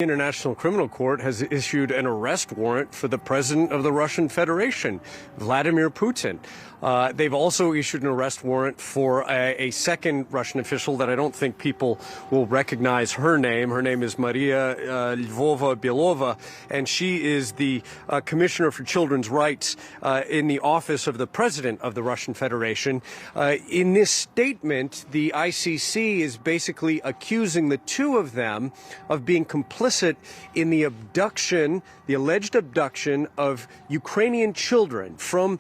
International Criminal Court has issued an arrest warrant for the president of the Russian Federation, Vladimir Putin. They've also issued an arrest warrant for a second Russian official that I don't think people will recognize her name. Her name is Maria Lvova-Belova, and she is the Commissioner for Children's Rights in the office of the president of the Russian Federation. In this statement, the ICC is basically accusing the two of them of being complicit in the abduction, the alleged abduction of Ukrainian children from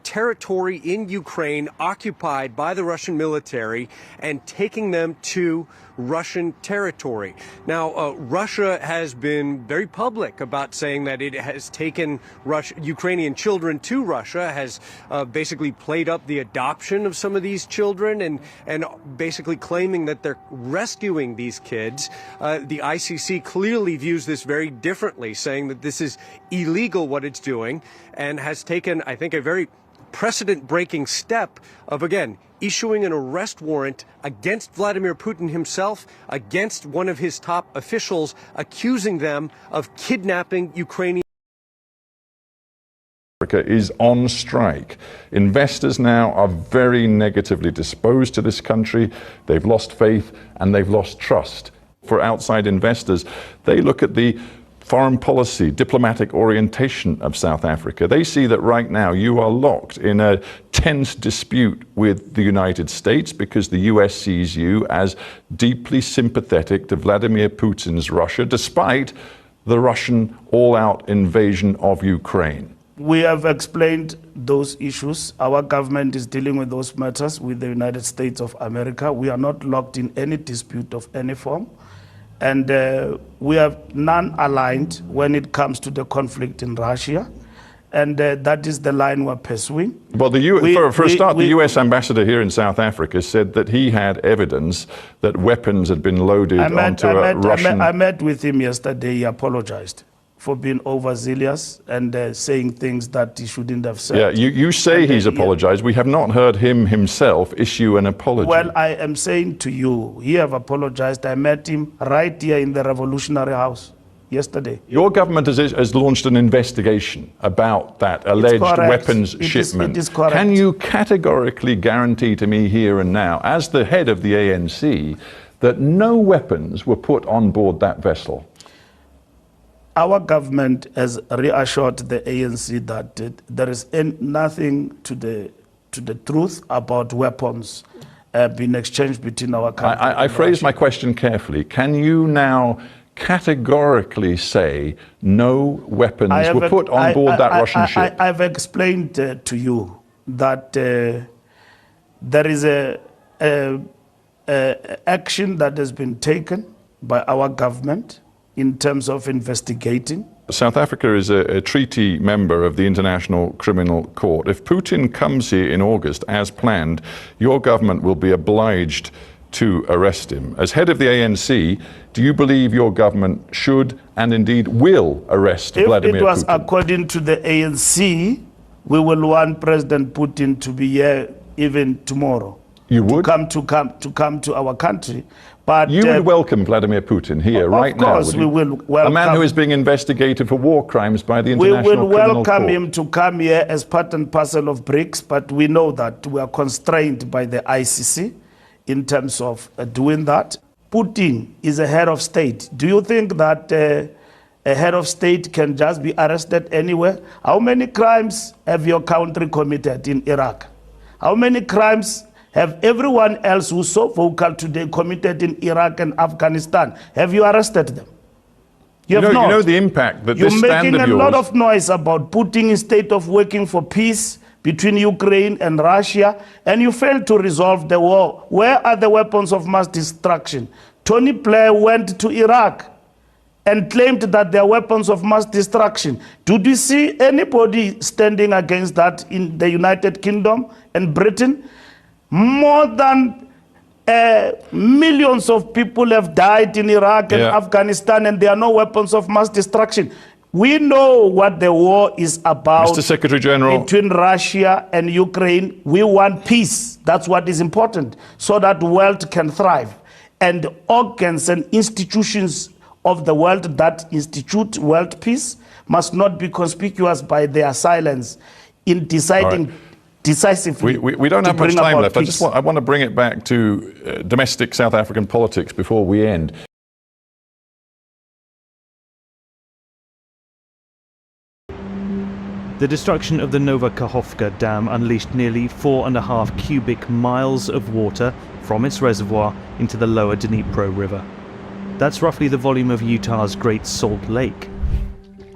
territory in Ukraine occupied by the Russian military and taking them to Russian territory. Now, Russia has been very public about saying that it has taken Ukrainian children to Russia, has basically played up the adoption of some of these children and basically claiming that they're rescuing these kids. The ICC clearly views this very differently, saying that this is illegal what it's doing, and has taken, I think, a very precedent-breaking step of, again, issuing an arrest warrant against Vladimir Putin himself, against one of his top officials, accusing them of kidnapping Ukrainian. Africa is on strike. Investors now are very negatively disposed to this country. They've lost faith and they've lost trust. For outside investors, they look at the foreign policy, diplomatic orientation of South Africa. They see that right now you are locked in a tense dispute with the United States because the US sees you as deeply sympathetic to Vladimir Putin's Russia, despite the Russian all-out invasion of Ukraine. We have explained those issues. Our government is dealing with those matters with the United States of America. We are not locked in any dispute of any form. And we have non-aligned when it comes to the conflict in Russia. And that is the line we're pursuing. Well, the US ambassador here in South Africa said that he had evidence that weapons had been loaded onto a Russian... I met with him yesterday. He apologized for being overzealous and saying things that he shouldn't have said. Yeah, you say he's apologized. We have not heard him himself issue an apology. Well, I am saying to you, he have apologized. I met him right here in the Revolutionary House yesterday. Your government has launched an investigation about that alleged weapons shipment. It is correct. Can you categorically guarantee to me here and now, as the head of the ANC, that no weapons were put on board that vessel? Our government has reassured the ANC that there is nothing to the truth about weapons being exchanged between our country. I phrased my question carefully. Can you now categorically say no weapons were put on board that Russian ship? I've explained to you that there is a action that has been taken by our government in terms of investigating. South Africa is a treaty member of the International Criminal Court. If Putin comes here in August, as planned, your government will be obliged to arrest him. As head of the ANC, do you believe your government should and indeed will arrest Vladimir Putin? If it was according to the ANC, we will want President Putin to be here even tomorrow. You would? To come to our country. But you would welcome Vladimir Putin here right now? Of course we will welcome. A man who is being investigated for war crimes by the International Criminal Court. We will welcome him to come here as part and parcel of BRICS, but we know that we are constrained by the ICC in terms of doing that. Putin is a head of state. Do you think that a head of state can just be arrested anywhere? How many crimes have your country committed in Iraq? How many crimes have everyone else who's so vocal today committed in Iraq and Afghanistan? Have you arrested them? You have not. You know the impact that this stand of yours... You're making a lot of noise about putting in state of working for peace between Ukraine and Russia, and you failed to resolve the war. Where are the weapons of mass destruction? Tony Blair went to Iraq and claimed that they are weapons of mass destruction. Did you see anybody standing against that in the United Kingdom and Britain? More than millions of people have died in Iraq and Afghanistan, and there are no weapons of mass destruction. We know what the war is about. Mr. Secretary General, between Russia and Ukraine. We want peace. That's what is important, so that the world can thrive. And organs and institutions of the world that institute world peace must not be conspicuous by their silence in deciding decisively. We don't have much time left. I want to bring it back to domestic South African politics before we end. The destruction of the Nova Kakhovka Dam unleashed nearly 4.5 cubic miles of water from its reservoir into the lower Dnipro River. That's roughly the volume of Utah's Great Salt Lake.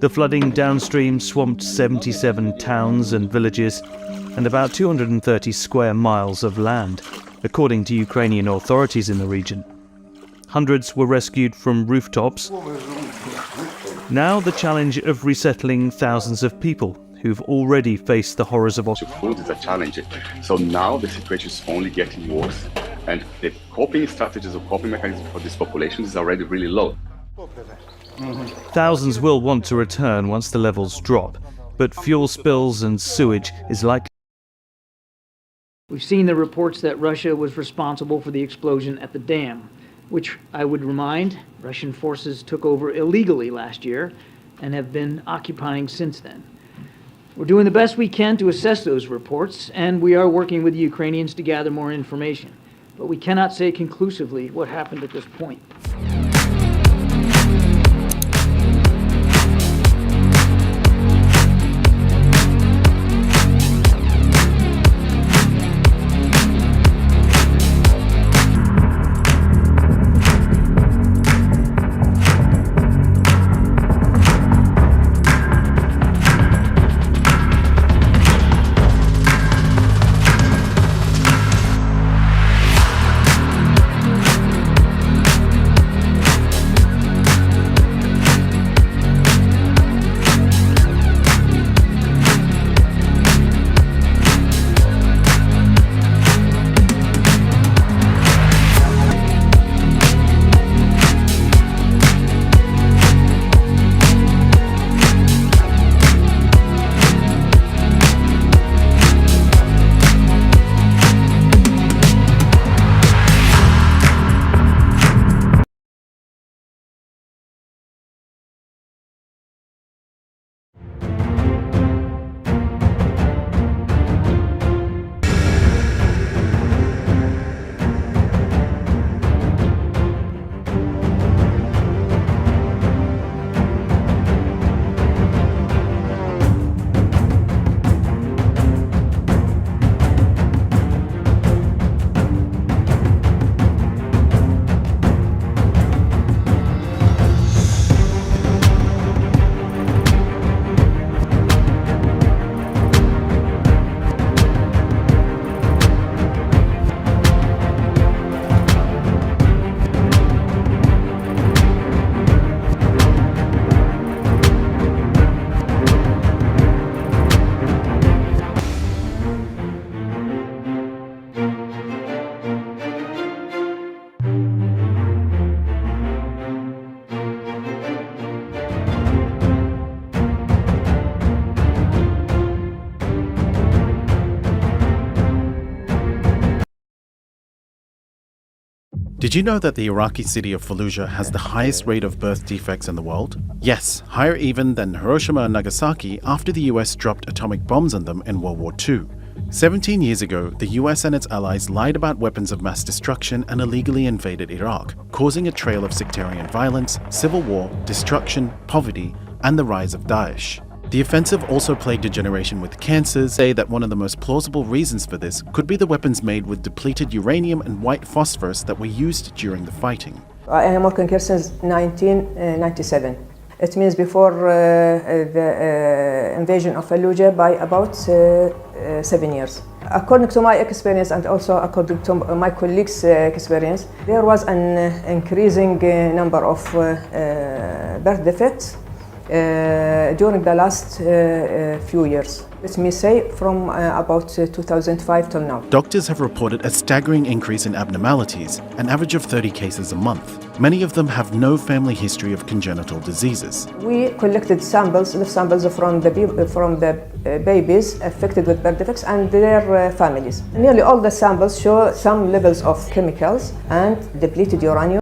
The flooding downstream swamped 77 towns and villages and about 230 square miles of land, according to Ukrainian authorities in the region. Hundreds were rescued from rooftops. Now the challenge of resettling thousands of people who've already faced the horrors of food is a challenge. So now the situation is only getting worse, and the coping strategies or coping mechanisms for this population is already really low. Thousands will want to return once the levels drop, but fuel spills and sewage is likely. We've seen the reports that Russia was responsible for the explosion at the dam, which I would remind, Russian forces took over illegally last year and have been occupying since then. We're doing the best we can to assess those reports, and we are working with the Ukrainians to gather more information. But we cannot say conclusively what happened at this point. Did you know that the Iraqi city of Fallujah has the highest rate of birth defects in the world? Yes, higher even than Hiroshima and Nagasaki after the US dropped atomic bombs on them in World War II. 17 years ago, the US and its allies lied about weapons of mass destruction and illegally invaded Iraq, causing a trail of sectarian violence, civil war, destruction, poverty, and the rise of Daesh. The offensive also plagued a generation with cancers. Say that one of the most plausible reasons for this could be the weapons made with depleted uranium and white phosphorus that were used during the fighting. I am working here since 1997. It means before the invasion of Fallujah by about 7 years. According to my experience and also according to my colleagues' experience, there was an increasing number of birth defects during the last few years. Let me say from about 2005 till now. Doctors have reported a staggering increase in abnormalities, an average of 30 cases a month. Many of them have no family history of congenital diseases. We collected samples from the babies affected with birth defects and their families. Nearly all the samples show some levels of chemicals and depleted uranium.